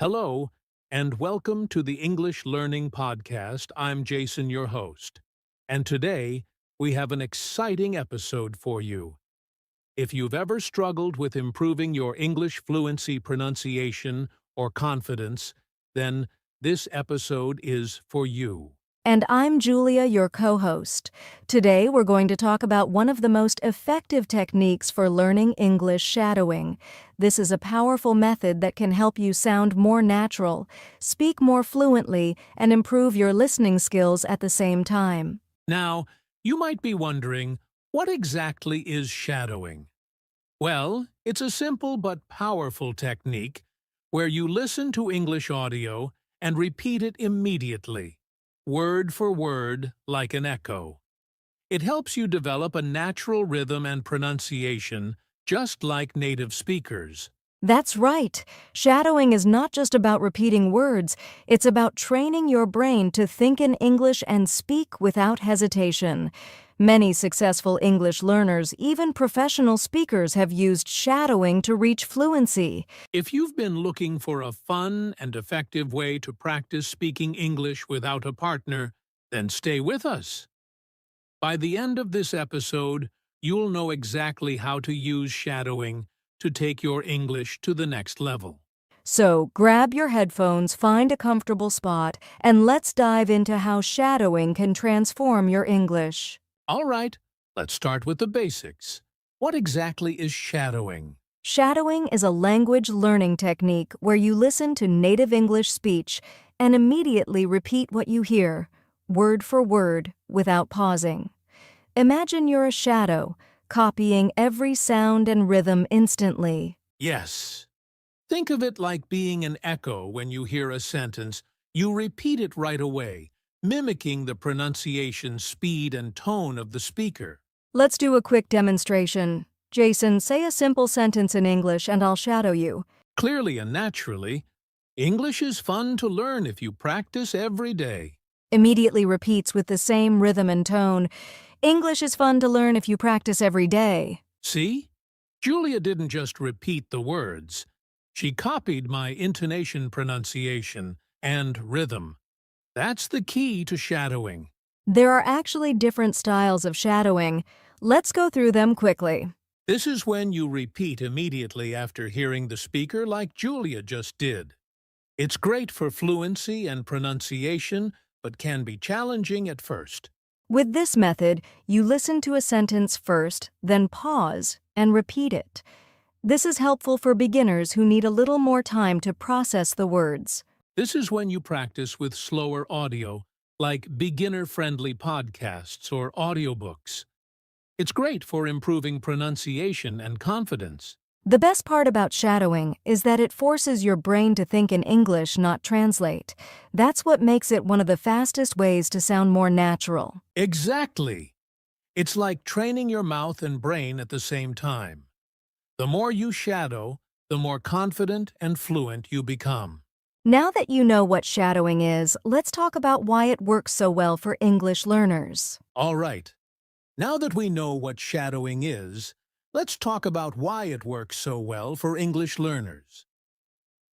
Hello, and welcome to the English Learning Podcast. I'm Jason, your host. And today, we have an exciting episode for you. If you've ever struggled with improving your English fluency, pronunciation, or confidence, then this episode is for you. And I'm Julia, your co-host. Today, we're going to talk about one of the most effective techniques for learning English: shadowing. This is a powerful method that can help you sound more natural, speak more fluently, and improve your listening skills at the same time. Now, you might be wondering, what exactly is shadowing? Well, it's a simple but powerful technique where you listen to English audio and repeat it immediately, word for word, like an echo. It helps you develop a natural rhythm and pronunciation, just like native speakers. That's right. Shadowing is not just about repeating words, it's about training your brain to think in English and speak without hesitation. Many successful English learners, even professional speakers, have used shadowing to reach fluency. If you've been looking for a fun and effective way to practice speaking English without a partner, then stay with us. By the end of this episode, you'll know exactly how to use shadowing to take your English to the next level. So grab your headphones, find a comfortable spot, and let's dive into how shadowing can transform your English. All right, let's start with the basics. What exactly is shadowing? Shadowing is a language learning technique where you listen to native English speech and immediately repeat what you hear, word for word, without pausing. Imagine you're a shadow, copying every sound and rhythm instantly. Yes. Think of it like being an echo. When you hear a sentence, you repeat it right away, mimicking the pronunciation, speed, and tone of the speaker. Let's do a quick demonstration. Jason, say a simple sentence in English and I'll shadow you. Clearly and naturally, English is fun to learn if you practice every day. Immediately repeats with the same rhythm and tone. English is fun to learn if you practice every day. See? Julia didn't just repeat the words. She copied my intonation, pronunciation, and rhythm. That's the key to shadowing. There are actually different styles of shadowing. Let's go through them quickly. This is when you repeat immediately after hearing the speaker, like Julia just did. It's great for fluency and pronunciation, but can be challenging at first. With this method, you listen to a sentence first, then pause and repeat it. This is helpful for beginners who need a little more time to process the words. This is when you practice with slower audio, like beginner-friendly podcasts or audiobooks. It's great for improving pronunciation and confidence. The best part about shadowing is that it forces your brain to think in English, not translate. That's what makes it one of the fastest ways to sound more natural. Exactly. It's like training your mouth and brain at the same time. The more you shadow, the more confident and fluent you become. Now that you know what shadowing is, let's talk about why it works so well for English learners. All right. Now that we know what shadowing is, let's talk about why it works so well for English learners.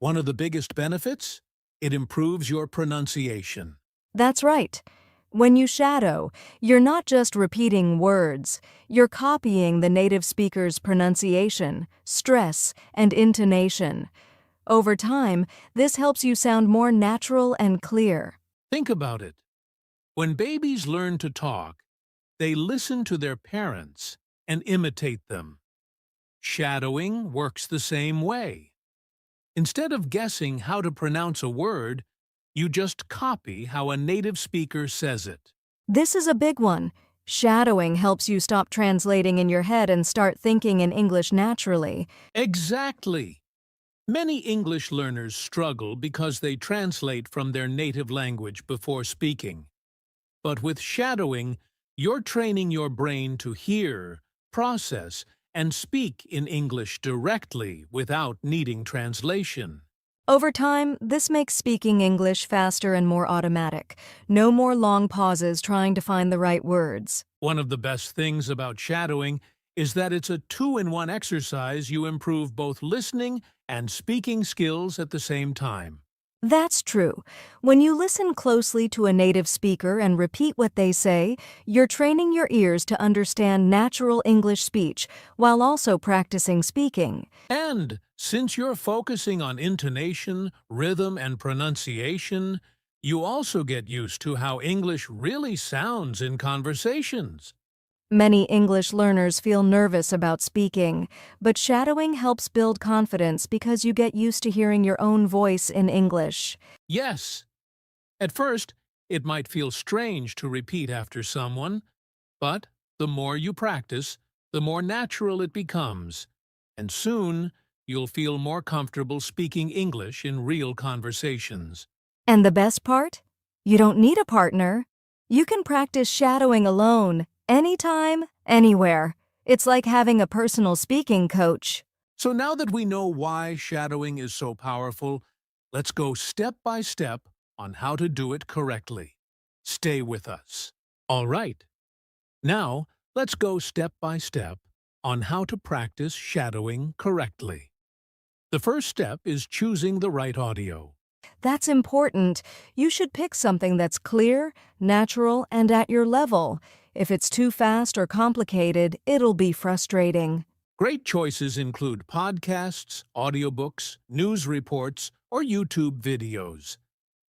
One of the biggest benefits? It improves your pronunciation. That's right. When you shadow, you're not just repeating words, you're copying the native speaker's pronunciation, stress, and intonation. Over time, this helps you sound more natural and clear. Think about it. When babies learn to talk, they listen to their parents and imitate them. Shadowing works the same way. Instead of guessing how to pronounce a word, you just copy how a native speaker says it. This is a big one. Shadowing helps you stop translating in your head and start thinking in English naturally. Exactly. Many English learners struggle because they translate from their native language before speaking. But with shadowing, you're training your brain to hear, process, and speak in English directly without needing translation. Over time, this makes speaking English faster and more automatic. No more long pauses trying to find the right words. One of the best things about shadowing is that it's a two-in-one exercise. You improve both listening and speaking skills at the same time. That's true. When you listen closely to a native speaker and repeat what they say, you're training your ears to understand natural English speech while also practicing speaking. And since you're focusing on intonation, rhythm, and pronunciation, you also get used to how English really sounds in conversations. Many English learners feel nervous about speaking, but shadowing helps build confidence because you get used to hearing your own voice in English. Yes, at first, it might feel strange to repeat after someone, but the more you practice, the more natural it becomes, and soon you'll feel more comfortable speaking English in real conversations. And the best part? You don't need a partner. You can practice shadowing alone, anytime, anywhere. It's like having a personal speaking coach. So now that we know why shadowing is so powerful, let's go step by step on how to do it correctly. Stay with us. All right. Now, let's go step by step on how to practice shadowing correctly. The first step is choosing the right audio. That's important. You should pick something that's clear, natural, and at your level. If it's too fast or complicated, it'll be frustrating. Great choices include podcasts, audiobooks, news reports, or YouTube videos.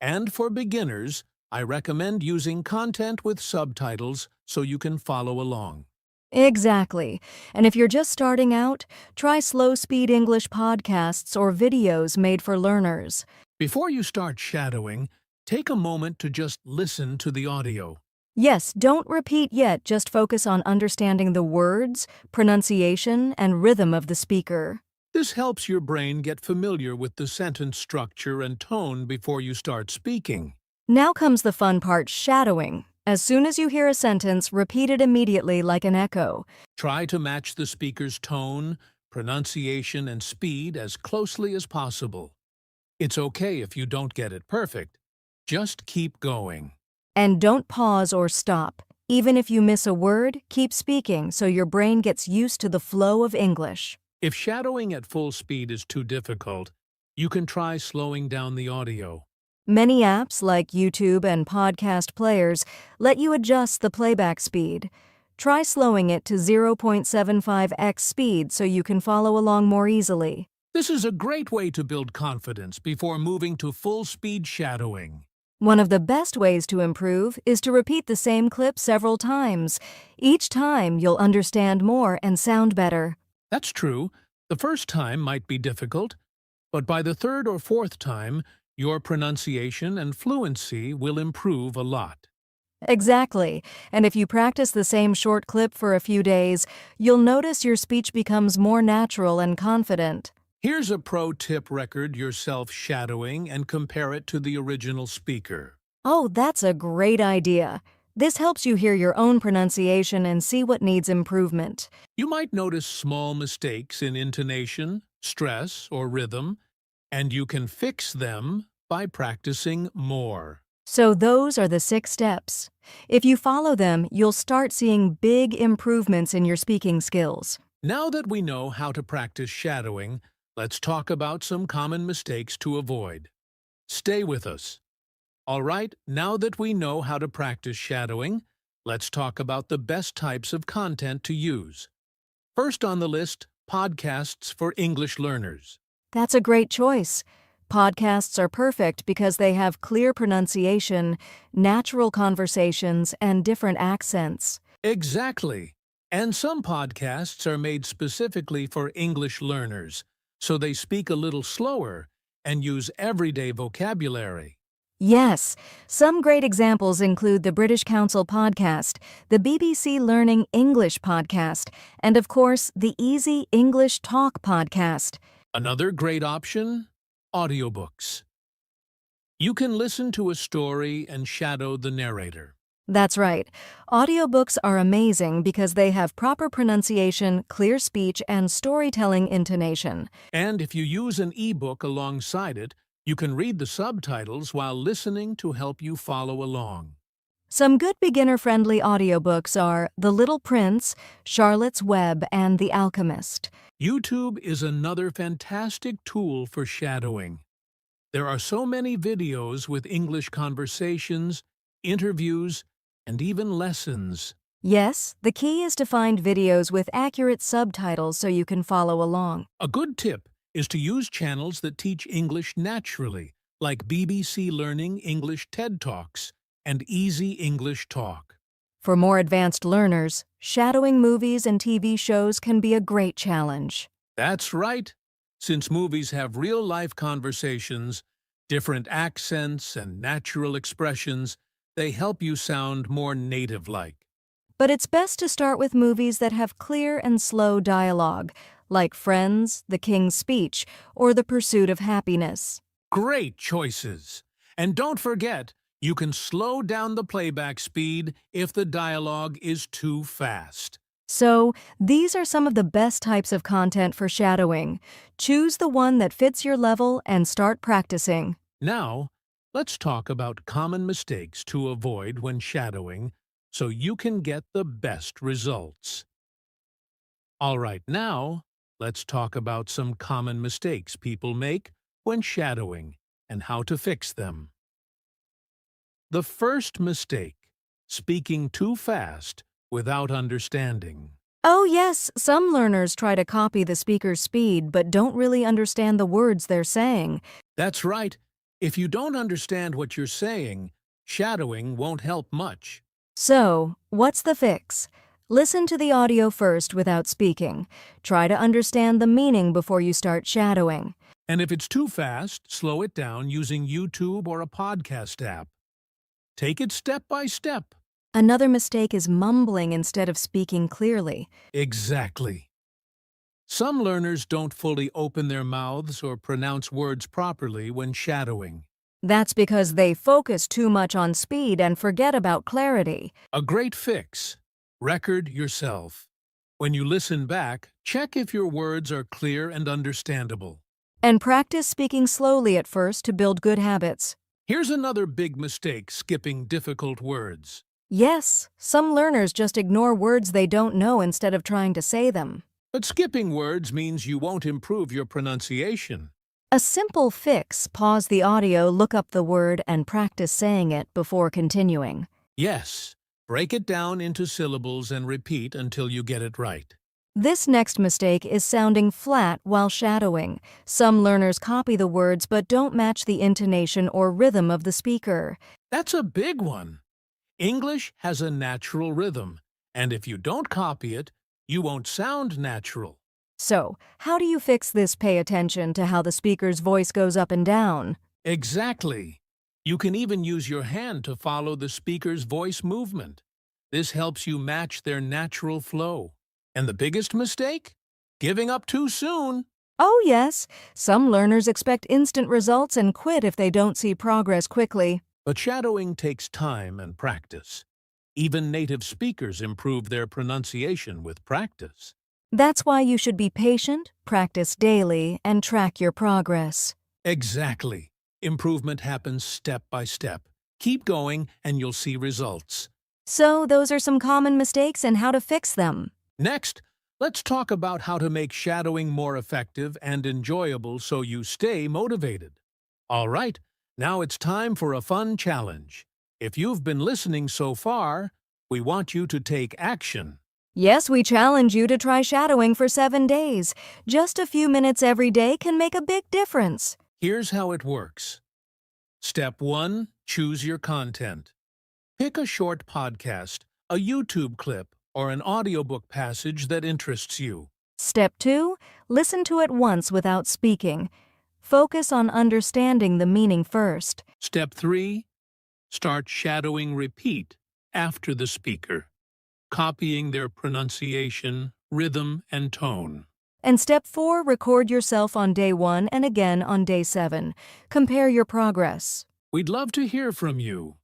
And for beginners, I recommend using content with subtitles so you can follow along. Exactly. And if you're just starting out, try slow-speed English podcasts or videos made for learners. Before you start shadowing, take a moment to just listen to the audio. Yes, don't repeat yet, just focus on understanding the words, pronunciation, and rhythm of the speaker. This helps your brain get familiar with the sentence structure and tone before you start speaking. Now comes the fun part, shadowing. As soon as you hear a sentence, repeat it immediately like an echo. Try to match the speaker's tone, pronunciation, and speed as closely as possible. It's okay if you don't get it perfect. Just keep going. And don't pause or stop. Even if you miss a word, keep speaking so your brain gets used to the flow of English. If shadowing at full speed is too difficult, you can try slowing down the audio. Many apps like YouTube and podcast players let you adjust the playback speed. Try slowing it to 0.75x speed so you can follow along more easily. This is a great way to build confidence before moving to full-speed shadowing. One of the best ways to improve is to repeat the same clip several times. Each time, you'll understand more and sound better. That's true. The first time might be difficult, but by the third or fourth time, your pronunciation and fluency will improve a lot. Exactly. And if you practice the same short clip for a few days, you'll notice your speech becomes more natural and confident. Here's a pro tip: record yourself shadowing and compare it to the original speaker. Oh, that's a great idea. This helps you hear your own pronunciation and see what needs improvement. You might notice small mistakes in intonation, stress, or rhythm, and you can fix them by practicing more. So those are the 6 steps. If you follow them, you'll start seeing big improvements in your speaking skills. Now that we know how to practice shadowing, let's talk about some common mistakes to avoid. Stay with us. All right, now that we know how to practice shadowing, let's talk about the best types of content to use. First on the list, podcasts for English learners. That's a great choice. Podcasts are perfect because they have clear pronunciation, natural conversations, and different accents. Exactly. And some podcasts are made specifically for English learners, so they speak a little slower and use everyday vocabulary. Yes, some great examples include the British Council podcast, the BBC Learning English podcast, and of course, the Easy English Talk podcast. Another great option? Audiobooks. You can listen to a story and shadow the narrator. That's right. Audiobooks are amazing because they have proper pronunciation, clear speech, and storytelling intonation. And if you use an ebook alongside it, you can read the subtitles while listening to help you follow along. Some good beginner-friendly audiobooks are The Little Prince, Charlotte's Web, and The Alchemist. YouTube is another fantastic tool for shadowing. There are so many videos with English conversations, interviews, and even lessons. Yes, the key is to find videos with accurate subtitles so you can follow along. A good tip is to use channels that teach English naturally, like BBC Learning English TED Talks and Easy English Talk. For more advanced learners, shadowing movies and TV shows can be a great challenge. That's right. Since movies have real-life conversations, different accents, and natural expressions, they help you sound more native-like. But it's best to start with movies that have clear and slow dialogue, like Friends, The King's Speech, or The Pursuit of Happiness. Great choices! And don't forget, you can slow down the playback speed if the dialogue is too fast. So, these are some of the best types of content for shadowing. Choose the one that fits your level and start practicing. Now, let's talk about common mistakes to avoid when shadowing so you can get the best results. All right, now, let's talk about some common mistakes people make when shadowing and how to fix them. The first mistake, speaking too fast without understanding. Oh yes, some learners try to copy the speaker's speed but don't really understand the words they're saying. That's right. If you don't understand what you're saying, shadowing won't help much. So, what's the fix? Listen to the audio first without speaking. Try to understand the meaning before you start shadowing. And if it's too fast, slow it down using YouTube or a podcast app. Take it step by step. Another mistake is mumbling instead of speaking clearly. Exactly. Some learners don't fully open their mouths or pronounce words properly when shadowing. That's because they focus too much on speed and forget about clarity. A great fix. Record yourself. When you listen back, check if your words are clear and understandable. And practice speaking slowly at first to build good habits. Here's another big mistake, skipping difficult words. Yes, some learners just ignore words they don't know instead of trying to say them. But skipping words means you won't improve your pronunciation. A simple fix: pause the audio, look up the word, and practice saying it before continuing. Yes, break it down into syllables and repeat until you get it right. This next mistake is sounding flat while shadowing. Some learners copy the words but don't match the intonation or rhythm of the speaker. That's a big one. English has a natural rhythm, and if you don't copy it, you won't sound natural. So, how do you fix this? Pay attention to how the speaker's voice goes up and down. Exactly. You can even use your hand to follow the speaker's voice movement. This helps you match their natural flow. And the biggest mistake? Giving up too soon. Oh yes, some learners expect instant results and quit if they don't see progress quickly. But shadowing takes time and practice. Even native speakers improve their pronunciation with practice. That's why you should be patient, practice daily, and track your progress. Exactly. Improvement happens step by step. Keep going and you'll see results. So, those are some common mistakes and how to fix them. Next, let's talk about how to make shadowing more effective and enjoyable so you stay motivated. All right, now it's time for a fun challenge. If you've been listening so far, we want you to take action. Yes, we challenge you to try shadowing for 7 days. Just a few minutes every day can make a big difference. Here's how it works. Step 1. Choose your content. Pick a short podcast, a YouTube clip, or an audiobook passage that interests you. Step 2. Listen to it once without speaking. Focus on understanding the meaning first. Step 3. Start shadowing repeat after the speaker, copying their pronunciation, rhythm, and tone. And step 4, record yourself on day 1 and again on day 7. Compare your progress. We'd love to hear from you.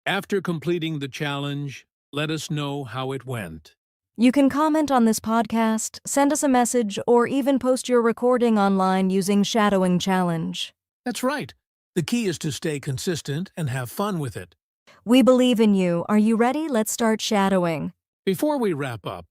After completing the challenge, let us know how it went. You can comment on this podcast, send us a message, or even post your recording online using Shadowing Challenge. That's right. The key is to stay consistent and have fun with it. We believe in you. Are you ready? Let's start shadowing. Before we wrap up,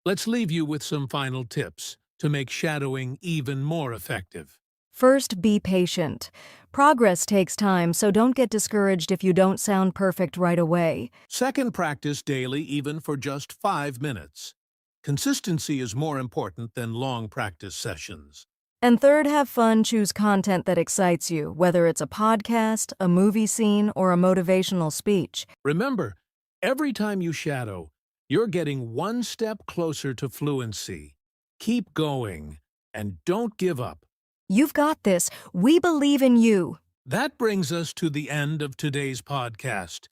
let's leave you with some final tips to make shadowing even more effective. First, be patient. Progress takes time, so don't get discouraged if you don't sound perfect right away. Second, practice daily even for just 5 minutes. Consistency is more important than long practice sessions. And third, have fun. Choose content that excites you, whether it's a podcast, a movie scene, or a motivational speech. Remember, every time you shadow, you're getting one step closer to fluency. Keep going, and don't give up. You've got this. We believe in you. That brings us to the end of today's podcast.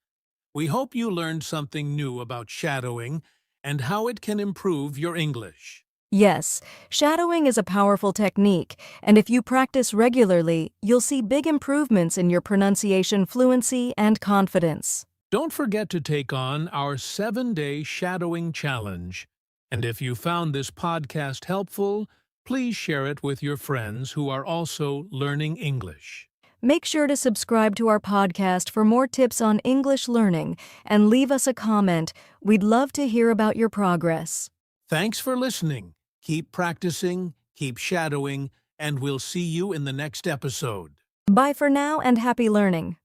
We hope you learned something new about shadowing and how it can improve your English. Yes, shadowing is a powerful technique, and if you practice regularly, you'll see big improvements in your pronunciation fluency and confidence. Don't forget to take on our 7-day shadowing challenge. And if you found this podcast helpful, please share it with your friends who are also learning English. Make sure to subscribe to our podcast for more tips on English learning and leave us a comment. We'd love to hear about your progress. Thanks for listening. Keep practicing, keep shadowing, and we'll see you in the next episode. Bye for now and happy learning.